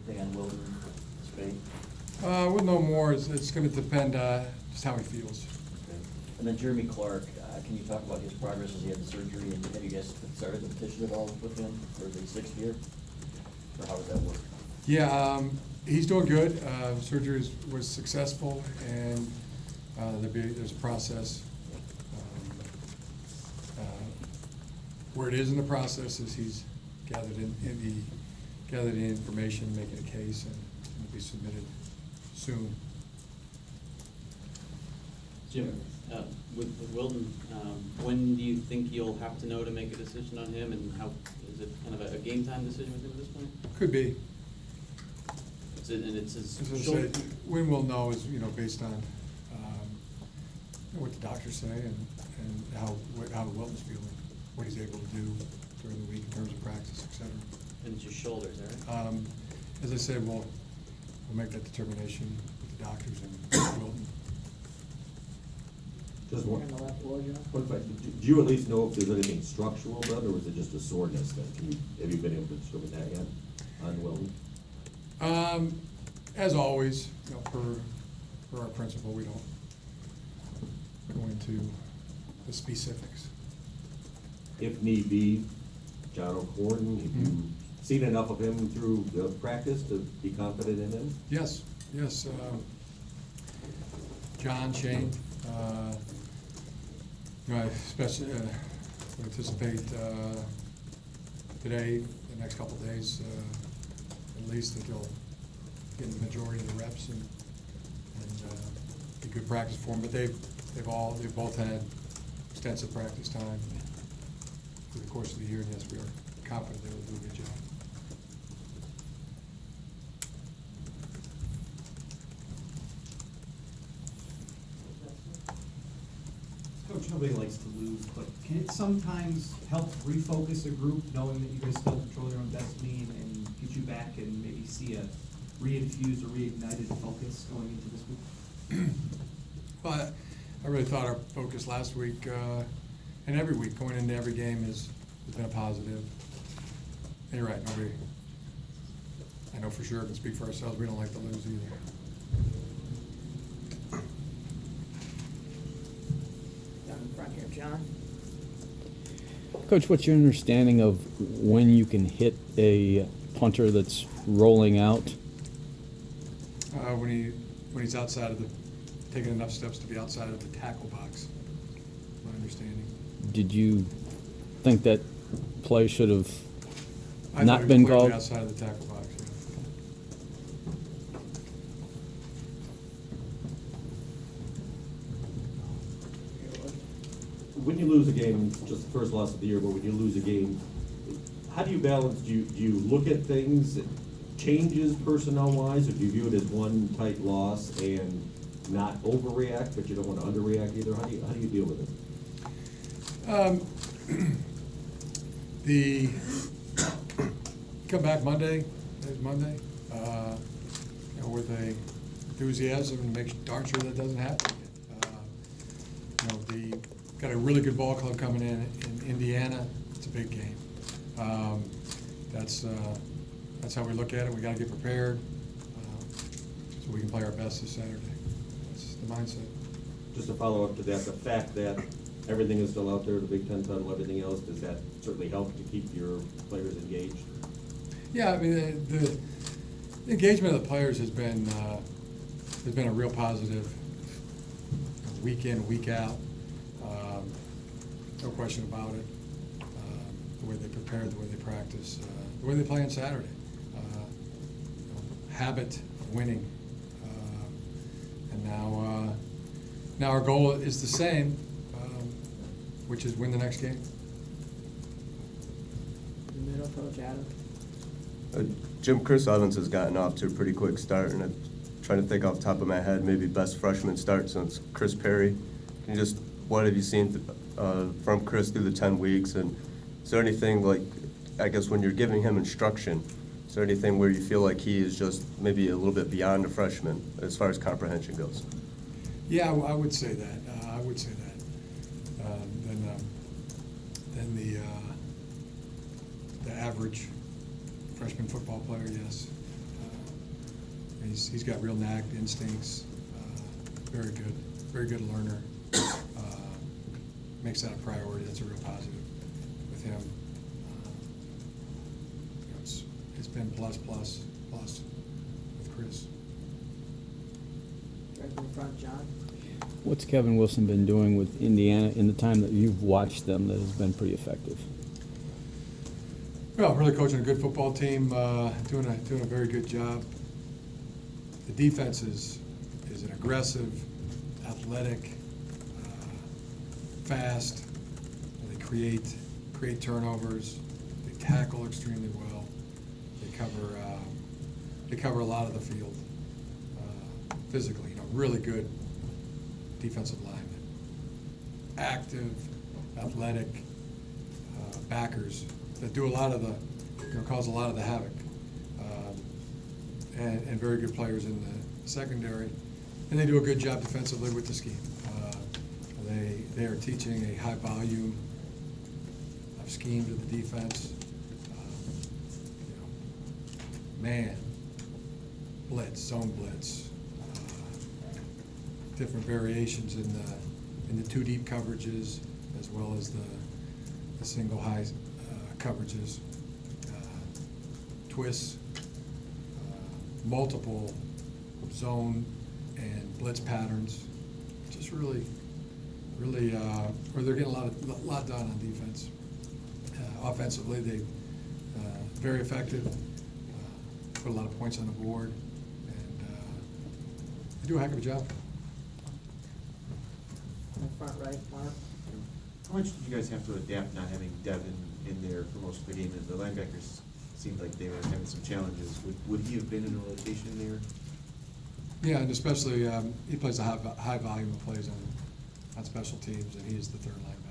anything on Wilton Spain? We'll know more. It's going to depend just how he feels. Okay. And then Jeremy Clark, can you talk about his progress as he had the surgery, and have you guys started the petition at all with him for the 6th year? Or how does that work? Yeah, he's doing good. Surgery was successful, and there's a process. Where it is in the process is he's gathered the information, making a case, and it'll be submitted soon. Jim, with Wilton, when do you think you'll have to know to make a decision on him, and how, is it kind of a game time decision with him at this point? Could be. And it's his As I shoulder. said, when we'll know is, based on what the doctors say and how Wilton's feeling, what he's able to do during the week in terms of practice, et cetera. And it's your shoulder, is that right? As I said, we'll make that determination with the doctors and Wilton. Just one. On the left wall, John? One question. Do you at least know if there's anything structural done, or was it just a soreness then? Have you been able to determine that yet on Wilton? As always, per our principle, we don't go into the specifics. If need be, John O'Corn, have you seen enough of him through the practice to be confident in him? Yes. John, Shane, I especially anticipate today, the next couple of days, at least that they'll get the majority of the reps and be good practice for them. But they've both had extensive practice time through the course of the year, and yes, we are confident they will do a good job. Coach, nobody likes to lose, but can it sometimes help refocus a group, knowing that you guys still control your own destiny, and get you back and maybe see a reinfused or reignited focus going into this week? Well, I really thought our focus last week and every week going into every game has been a positive. And you're right, nobody, I know for sure, can speak for ourselves, we don't like to lose either. Down in front here, John. Coach, what's your understanding of when you can hit a punter that's rolling out? When he's outside of taking enough steps to be outside of the tackle box, my understanding. Did you think that play should have I thought not he was been clearly called? outside of the tackle box, yeah. When you lose a game, it's just the first loss of the year, but when you lose a game, how do you balance? Do you look at things, changes personnel-wise, or do you view it as one tight loss and not overreact, but you don't want to underreact either? How do you deal with it? The come back Monday, today's Monday, with a enthusiasm and make darn sure that doesn't happen. Got a really good ball club coming in Indiana. It's a big game. That's how we look at it. We got to get prepared so we can play our best this Saturday. That's the mindset. Just to follow up to that, the fact that everything is still out there, the Big Ten title, everything else, does that certainly help to keep your players engaged? Yeah, I mean the engagement of the players has been a real positive. Week in, week out, no question about it. The way they prepare, the way they practice, the way they play on Saturday. Habit of winning, and now our goal is the same, which is win the next game. Middle coach, Adam. Jim, Chris Evans has gotten off to a pretty quick start, and I'm trying to think off the top of my head, maybe best freshman start since Chris Perry. Can you just, what have you seen from Chris through the 10 weeks? And is there anything like, I guess when you're giving him instruction, is there anything where you feel like he is just maybe a little bit beyond a freshman as far as comprehension goes? Yeah, I would say that. Than the average freshman football player, yes. He's got real knack, instincts, very good learner. Makes that a priority. That's a real positive with him. It's been plus with Chris. Right in front, John. What's Kevin Wilson been doing with Indiana in the time that you've watched them that has been pretty effective? Well, really coaching a good football team, doing a very good job. The defense is an aggressive, athletic, fast. They create turnovers. They tackle extremely well. They cover a lot of the field physically. Really good defensive linemen, active, athletic backers that do a lot of the, cause a lot of the havoc, and very good players in the secondary, and they do a good job defensively with the scheme. They are teaching a high volume of scheme to the defense. Man, blitz, zone blitz, different variations in the two deep coverages as well as the single high coverages, twists, multiple zone and blitz patterns. Just really, or they're getting a lot done on defense. Offensively, they very effective. Put a lot of points on the board, and they do a heck of a job. In front right, Mark. How much did you guys have to adapt not having Devin in there for most of the game? And the linebackers seemed like they were having some challenges. Would he have been in a rotation there? Yeah, and especially he plays a high volume of plays on special teams, and he is the third linebacker.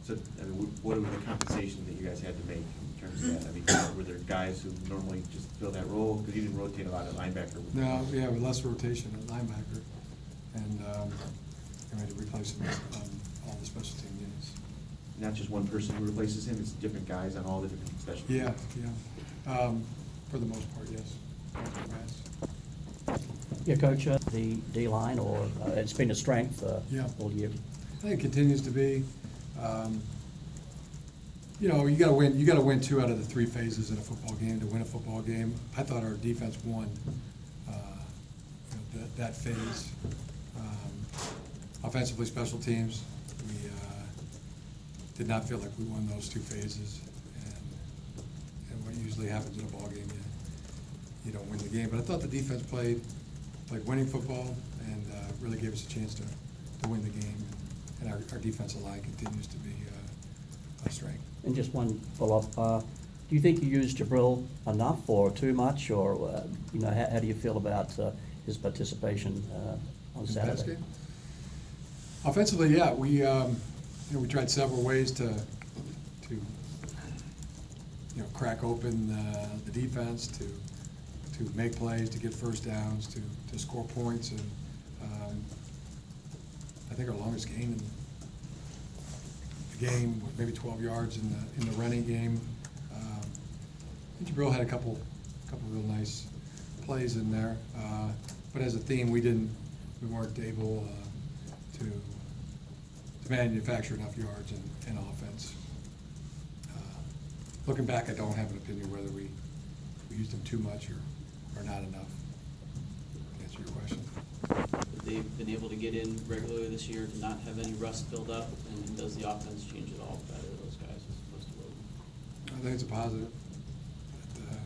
So, I mean, what were the compensations that you guys had to make in terms of that? I mean, were there guys who normally just fill that role? Because you didn't rotate a lot at linebacker. No, yeah, with less rotation at linebacker, and we had to replace him on all the special team units. Not just one person who replaces him, it's different guys on all the different special teams. Yeah. For the most part, yes. Multiple guys. Yeah, Coach, the D-line, or it's been a strength Yeah. all year. I think it continues to be. You gotta win. You gotta win 2 out of the 3 phases in a football game to win a football game. I thought our defense won that phase. Offensively, special teams, we did not feel like we won those 2 phases. And what usually happens in a ball game, you don't win the game. But I thought the defense played winning football and really gave us a chance to win the game. And our defensive line continues to be a strength. And just one follow-up, do you think you used Jabril enough or too much, or, how do you feel about his participation on In Pat's Saturday? game? Offensively, yeah, we tried several ways to crack open the defense, to make plays, to get first downs, to score points, and I think our longest gain in the game was maybe 12 yards in the running game. Jabril had a couple real nice plays in there, but as a theme, we weren't able to manufacture enough yards in offense. Looking back, I don't have an opinion whether we used them too much or not enough. To answer your question. They've been able to get in regularly this year to not have any rust build up, and does the offense change at all for either of those guys as opposed to Wilden? I think it's a positive. That,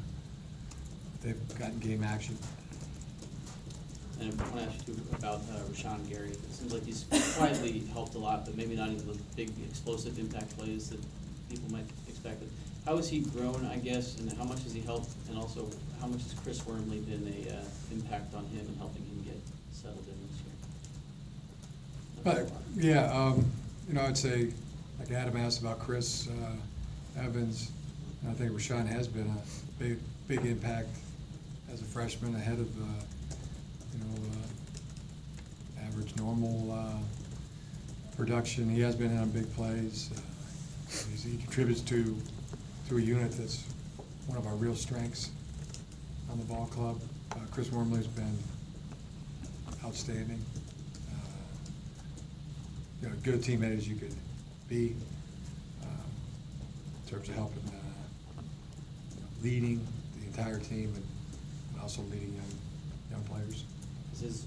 they've gotten game action. And I want to ask you about Rashawn Gary. It seems like he's quietly helped a lot, but maybe not even the big explosive impact plays that people might expect. How has he grown, I guess, and how much has he helped, and also how much has Chris Wormley been a impact on him and helping him get settled in this year? But yeah, I'd say, like Adam asked about Chris Evans, and I think Rashawn has been a big impact as a freshman, ahead of average normal production. He has been in on big plays. He contributes to a unit that's one of our real strengths on the ball club. Chris Wormley's been outstanding. You know, good a teammate as you could be, in terms of helping, leading the entire team and also leading young players. Is his